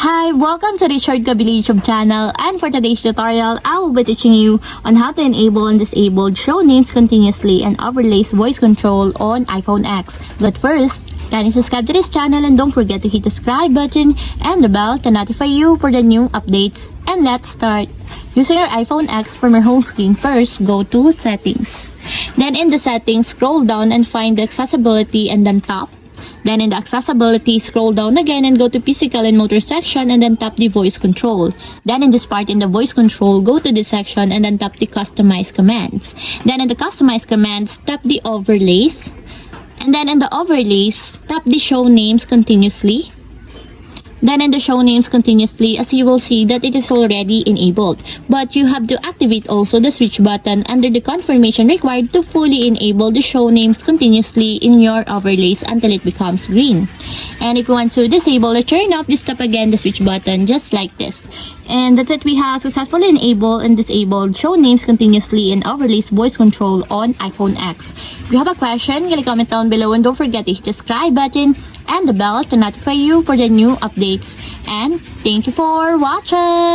Hi, welcome to the Short Kabili YouTube channel, and for today's tutorial, I will be teaching you on how to enable and disable show names continuously and overlays voice control on iPhone X. But first, kindly subscribe to this channel and don't forget to hit the subscribe button and the bell to notify you for the new updates. And let's start. Using your iPhone X from your home screen, first go to Settings. Then in the Settings, scroll down and find the Accessibility and then tap. Then in the accessibility, scroll down again and go to physical and motor section and then tap the voice control. Then in this part in the voice control, go to this section and then tap the customize commands. Then in the customize commands, tap the overlays. And then in the overlays, tap the show names continuously. Then in the show names continuously, as you will see that it is already enabled. But you have to activate also the switch button under the confirmation required to fully enable the show names continuously in your overlays until it becomes green. And if you want to disable or turn off, just tap again the switch button just like this. And that's it, we have successfully enabled and disabled show names continuously and overlays voice control on iPhone X. If you have a question, kindly comment down below and don't forget to hit the subscribe button and the bell to notify you for the new updates. And thank you for watching!